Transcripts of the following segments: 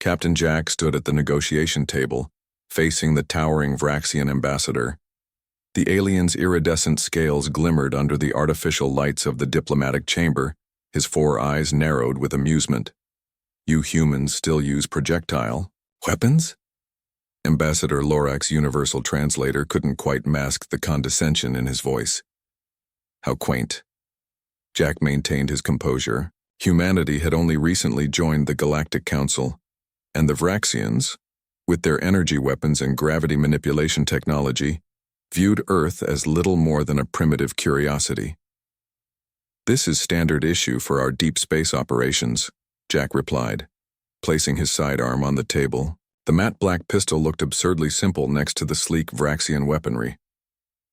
Captain Jack stood at the negotiation table, facing the towering Vraxian ambassador. The alien's iridescent scales glimmered under the artificial lights of the diplomatic chamber, his 4 eyes narrowed with amusement. "You humans still use projectile weapons?" Ambassador Lorak's universal translator couldn't quite mask the condescension in his voice. How quaint. Jack maintained his composure. Humanity had only recently joined the Galactic Council, and the Vraxians, with their energy weapons and gravity manipulation technology, viewed Earth as little more than a primitive curiosity. "This is standard issue for our deep space operations," Jack replied, placing his sidearm on the table. The matte black pistol looked absurdly simple next to the sleek Vraxian weaponry.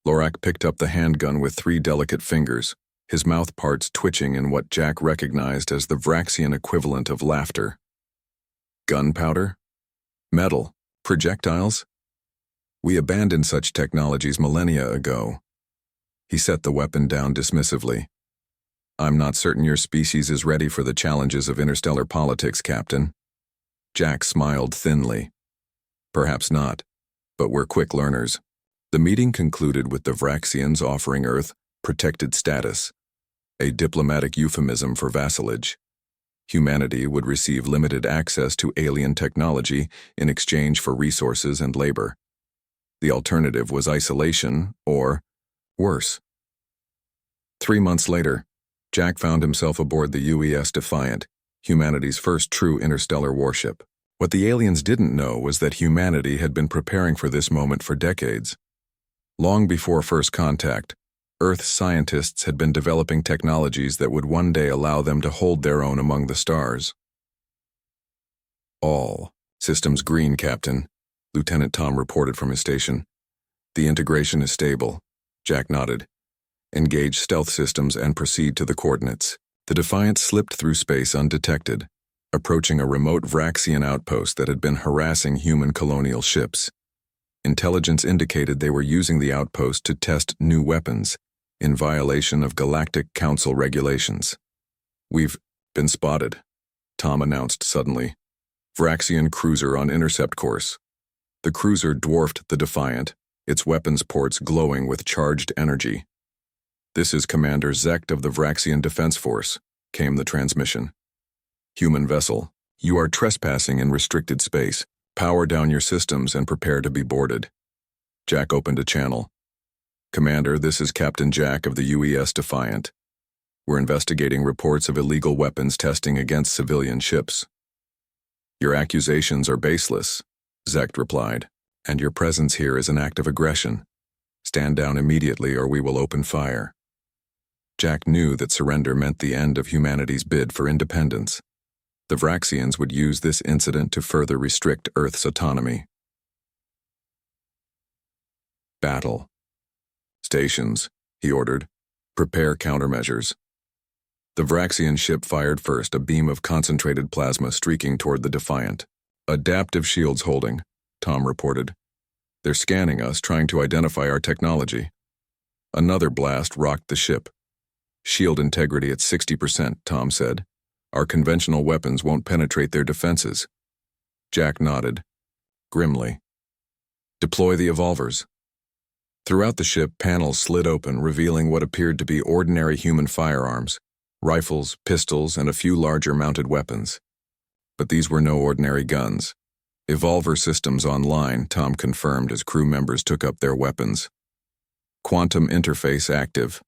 Lorak picked up the handgun with 3 delicate fingers, his mouth parts twitching in what Jack recognized as the Vraxian equivalent of laughter. "Gunpowder? Metal? Projectiles? We abandoned such technologies millennia ago." He set the weapon down dismissively. "I'm not certain your species is ready for the challenges of interstellar politics, Captain." Jack smiled thinly. "Perhaps not, but we're quick learners." The meeting concluded with the Vraxians offering Earth protected status, a diplomatic euphemism for vassalage. Humanity would receive limited access to alien technology in exchange for resources and labor. The alternative was isolation, or worse. 3 months later, Jack found himself aboard the UES Defiant, humanity's first true interstellar warship. What the aliens didn't know was that humanity had been preparing for this moment for decades. Long before first contact, Earth scientists had been developing technologies that would one day allow them to hold their own among the stars. "All systems green, Captain," Lieutenant Tom reported from his station. "The integration is stable." Jack nodded. "Engage stealth systems and proceed to the coordinates." The Defiant slipped through space undetected, approaching a remote Vraxian outpost that had been harassing human colonial ships. Intelligence indicated they were using the outpost to test new weapons, in violation of Galactic Council regulations. "We've been spotted," Tom announced suddenly. "Vraxian cruiser on intercept course." The cruiser dwarfed the Defiant, its weapons ports glowing with charged energy. "This is Commander Zekt of the Vraxian Defense Force," came the transmission. "Human vessel, you are trespassing in restricted space. Power down your systems and prepare to be boarded." Jack opened a channel. "Commander, this is Captain Jack of the UES Defiant. We're investigating reports of illegal weapons testing against civilian ships." "Your accusations are baseless," Zekt replied, "and your presence here is an act of aggression. Stand down immediately or we will open fire." Jack knew that surrender meant the end of humanity's bid for independence. The Vraxians would use this incident to further restrict Earth's autonomy. Battle. "Stations," he ordered. "Prepare countermeasures." The Vraxian ship fired first, a beam of concentrated plasma streaking toward the Defiant. "Adaptive shields holding," Tom reported. "They're scanning us, trying to identify our technology." Another blast rocked the ship. "Shield integrity at 60%, Tom said. "Our conventional weapons won't penetrate their defenses." Jack nodded, grimly. "Deploy the evolvers." Throughout the ship, panels slid open, revealing what appeared to be ordinary human firearms, rifles, pistols, and a few larger mounted weapons. But these were no ordinary guns. "Evolver systems online," Tom confirmed as crew members took up their weapons. "Quantum interface active.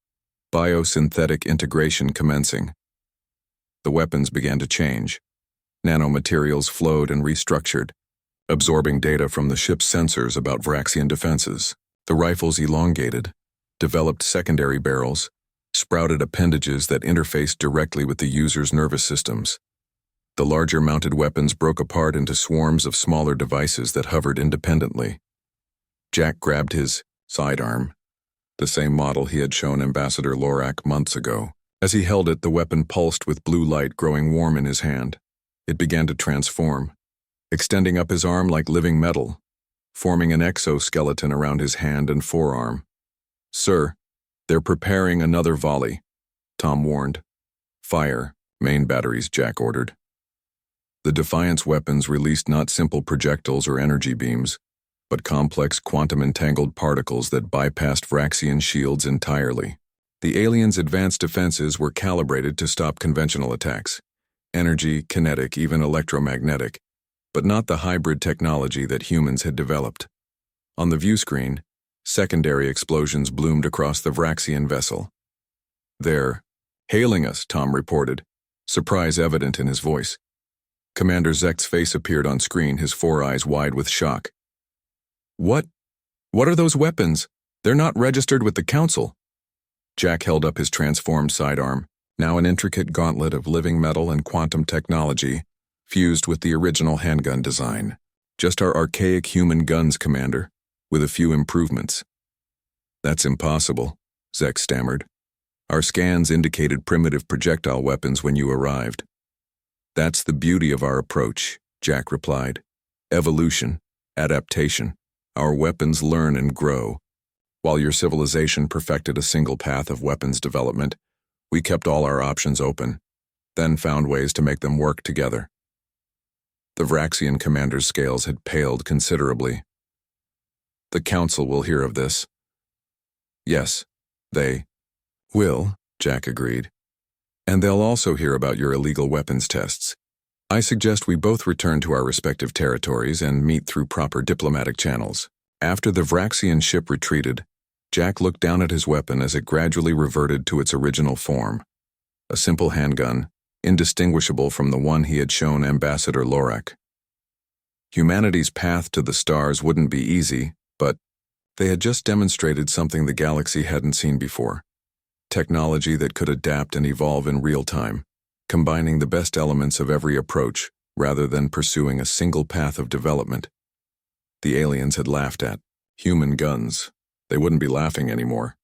Biosynthetic integration commencing." The weapons began to change. Nanomaterials flowed and restructured, absorbing data from the ship's sensors about Vraxian defenses. The rifles elongated, developed secondary barrels, sprouted appendages that interfaced directly with the user's nervous systems. The larger mounted weapons broke apart into swarms of smaller devices that hovered independently. Jack grabbed his sidearm, the same model he had shown Ambassador Lorak months ago. As he held it, the weapon pulsed with blue light growing warm in his hand. It began to transform, extending up his arm like living metal, forming an exoskeleton around his hand and forearm. "Sir, they're preparing another volley," Tom warned. "Fire, main batteries," Jack ordered. The Defiance weapons released not simple projectiles or energy beams, but complex quantum-entangled particles that bypassed Vraxian shields entirely. The aliens' advanced defenses were calibrated to stop conventional attacks, energy, kinetic, even electromagnetic, but not the hybrid technology that humans had developed. On the view screen, secondary explosions bloomed across the Vraxian vessel. "They're hailing us," Tom reported, surprise evident in his voice. Commander Zek's face appeared on screen, his four eyes wide with shock. What are those weapons? They're not registered with the Council." Jack held up his transformed sidearm, now an intricate gauntlet of living metal and quantum technology, fused with the original handgun design. "Just our archaic human guns, Commander, with a few improvements." "That's impossible," Zek stammered. "Our scans indicated primitive projectile weapons when you arrived." "That's the beauty of our approach," Jack replied. "Evolution, adaptation. Our weapons learn and grow. While your civilization perfected a single path of weapons development, we kept all our options open, then found ways to make them work together." The Vraxian commander's scales had paled considerably. "The Council will hear of this." "Yes, they will," Jack agreed. "And they'll also hear about your illegal weapons tests. I suggest we both return to our respective territories and meet through proper diplomatic channels." After the Vraxian ship retreated, Jack looked down at his weapon as it gradually reverted to its original form. A simple handgun, indistinguishable from the one he had shown Ambassador Lorak. Humanity's path to the stars wouldn't be easy, but they had just demonstrated something the galaxy hadn't seen before. Technology that could adapt and evolve in real time, combining the best elements of every approach rather than pursuing a single path of development. The aliens had laughed at human guns. They wouldn't be laughing anymore.